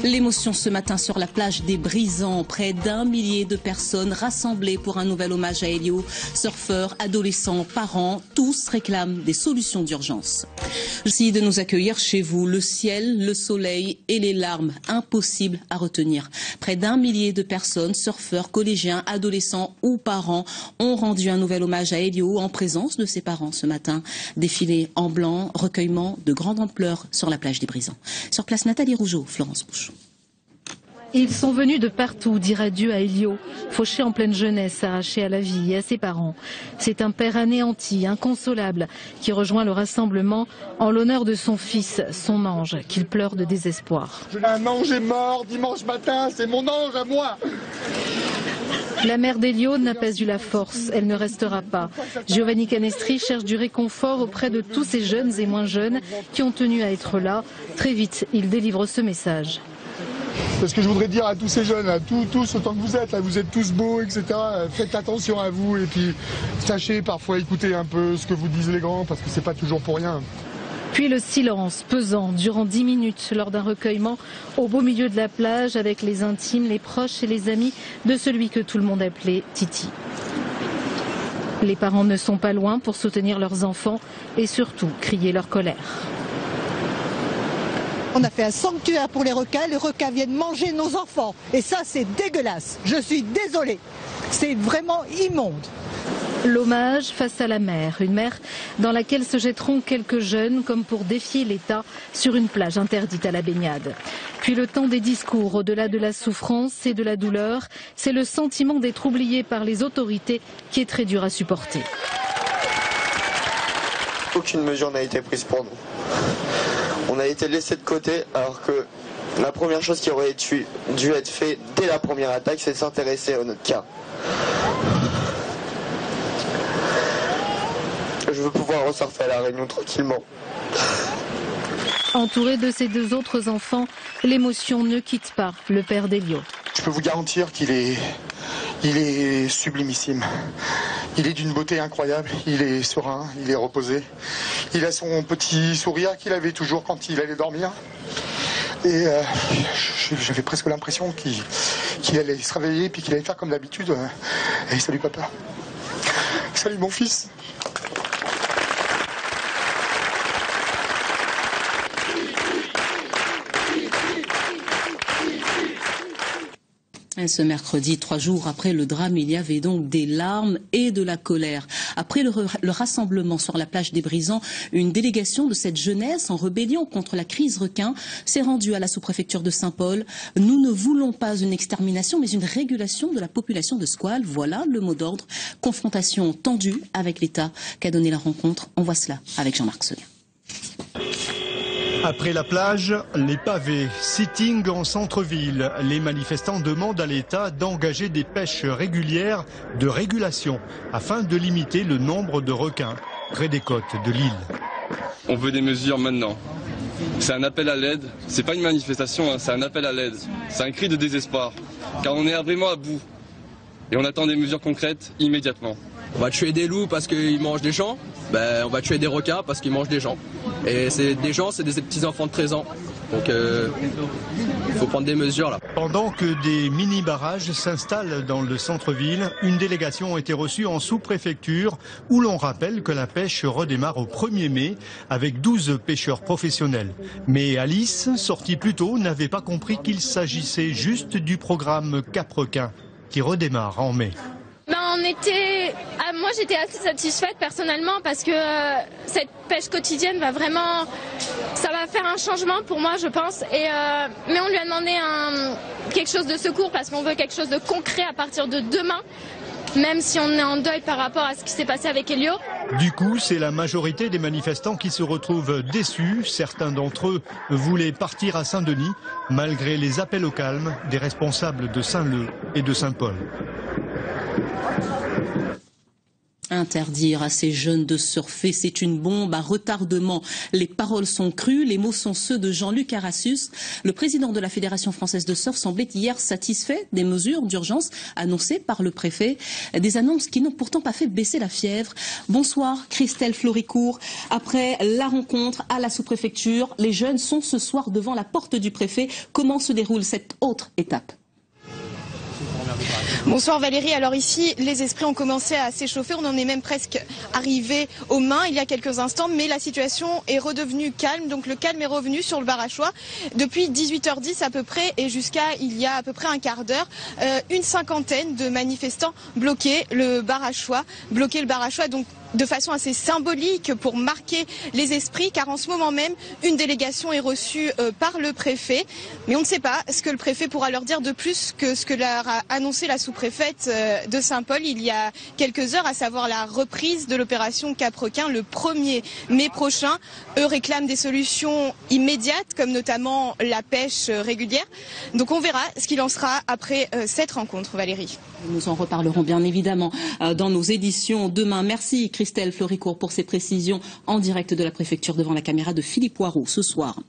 L'émotion ce matin sur la plage des Brisants. Près d'1 millier de personnes rassemblées pour un nouvel hommage à Elio. Surfeurs, adolescents, parents, tous réclament des solutions d'urgence. Merci de nous accueillir chez vous. Le ciel, le soleil et les larmes, impossible à retenir. Près d'1 millier de personnes, surfeurs, collégiens, adolescents ou parents, ont rendu un nouvel hommage à Elio en présence de ses parents ce matin. Défilé en blanc, recueillement de grande ampleur sur la plage des Brisants. Sur place, Nathalie Rougeau, Florence Bouche. Ils sont venus de partout dire adieu à Elio, fauché en pleine jeunesse, arraché à la vie et à ses parents. C'est un père anéanti, inconsolable, qui rejoint le rassemblement en l'honneur de son fils, son ange, qu'il pleure de désespoir. Un ange est mort dimanche matin, c'est mon ange à moi. La mère d'Elio n'a pas eu la force, elle ne restera pas. Giovanni Canestri cherche du réconfort auprès de tous ces jeunes et moins jeunes qui ont tenu à être là. Très vite, il délivre ce message. Ce que je voudrais dire à tous ces jeunes, à tous autant que vous êtes tous beaux, etc. Faites attention à vous et puis sachez parfois écouter un peu ce que vous disent les grands parce que c'est pas toujours pour rien. Puis le silence pesant durant 10 minutes lors d'un recueillement au beau milieu de la plage avec les intimes, les proches et les amis de celui que tout le monde appelait Titi. Les parents ne sont pas loin pour soutenir leurs enfants et surtout crier leur colère. On a fait un sanctuaire pour les requins viennent manger nos enfants. Et ça, c'est dégueulasse. Je suis désolée. C'est vraiment immonde. L'hommage face à la mer, une mer dans laquelle se jetteront quelques jeunes comme pour défier l'État sur une plage interdite à la baignade. Puis le temps des discours, au-delà de la souffrance et de la douleur, c'est le sentiment d'être oublié par les autorités qui est très dur à supporter. Aucune mesure n'a été prise pour nous. On a été laissé de côté alors que la première chose qui aurait dû être faite dès la première attaque, c'est de s'intéresser à notre cas. Je veux pouvoir ressortir à La Réunion tranquillement. Entouré de ses deux autres enfants, l'émotion ne quitte pas le père d'Elio. Je peux vous garantir qu'il est sublimissime. Il est d'une beauté incroyable, il est serein, il est reposé. Il a son petit sourire qu'il avait toujours quand il allait dormir. Et j'avais presque l'impression qu'il allait se réveiller et qu'il allait faire comme d'habitude. Et salut papa. Salut mon fils. Ce mercredi, 3 jours après le drame, il y avait donc des larmes et de la colère. Après le rassemblement sur la plage des Brisants, une délégation de cette jeunesse en rébellion contre la crise requin s'est rendue à la sous-préfecture de Saint-Paul. Nous ne voulons pas une extermination, mais une régulation de la population de squales. Voilà le mot d'ordre. Confrontation tendue avec l'État qu'a donné la rencontre. On voit cela avec Jean-Marc Seguin. Après la plage, les pavés, sitting en centre-ville. Les manifestants demandent à l'État d'engager des pêches régulières de régulation afin de limiter le nombre de requins près des côtes de l'île. On veut des mesures maintenant. C'est un appel à l'aide. C'est pas une manifestation, c'est un appel à l'aide. C'est un cri de désespoir. Car on est vraiment à bout. Et on attend des mesures concrètes immédiatement. On va tuer des loups parce qu'ils mangent des gens. On va tuer des requins parce qu'ils mangent des gens. Et c'est des gens, c'est des petits enfants de 13 ans. Donc il faut prendre des mesures là. Pendant que des mini-barrages s'installent dans le centre-ville, une délégation a été reçue en sous-préfecture où l'on rappelle que la pêche redémarre au 1er mai avec 12 pêcheurs professionnels. Mais Alice, sortie plus tôt, n'avait pas compris qu'il s'agissait juste du programme Cap Requin qui redémarre en mai. Moi j'étais assez satisfaite personnellement parce que cette pêche quotidienne va vraiment, ça va faire un changement pour moi je pense. Mais on lui a demandé quelque chose de secours parce qu'on veut quelque chose de concret à partir de demain. Même si on est en deuil par rapport à ce qui s'est passé avec Elio. Du coup, c'est la majorité des manifestants qui se retrouvent déçus. Certains d'entre eux voulaient partir à Saint-Denis, malgré les appels au calme des responsables de Saint-Leu et de Saint-Paul. Interdire à ces jeunes de surfer, c'est une bombe à retardement. Les paroles sont crues, les mots sont ceux de Jean-Luc Arassus. Le président de la Fédération française de surf semblait hier satisfait des mesures d'urgence annoncées par le préfet. Des annonces qui n'ont pourtant pas fait baisser la fièvre. Bonsoir Christelle Floricourt. Après la rencontre à la sous-préfecture, les jeunes sont ce soir devant la porte du préfet. Comment se déroule cette autre étape ? Bonsoir Valérie, alors ici les esprits ont commencé à s'échauffer, on en est même presque arrivé aux mains il y a quelques instants, mais la situation est redevenue calme, donc le calme est revenu sur le Barachois depuis 18h10 à peu près et jusqu'à il y a à peu près un quart d'heure, une cinquantaine de manifestants bloquaient le Barachois, donc de façon assez symbolique pour marquer les esprits, car en ce moment même, une délégation est reçue par le préfet. Mais on ne sait pas ce que le préfet pourra leur dire de plus que ce que leur a annoncé la sous-préfète de Saint-Paul il y a quelques heures, à savoir la reprise de l'opération Cap-Requin le 1er mai prochain. Eux réclament des solutions immédiates, comme notamment la pêche régulière. Donc on verra ce qu'il en sera après cette rencontre, Valérie. Nous en reparlerons bien évidemment dans nos éditions demain. Merci Christelle Floricourt pour ces précisions en direct de la préfecture devant la caméra de Philippe Poirot ce soir.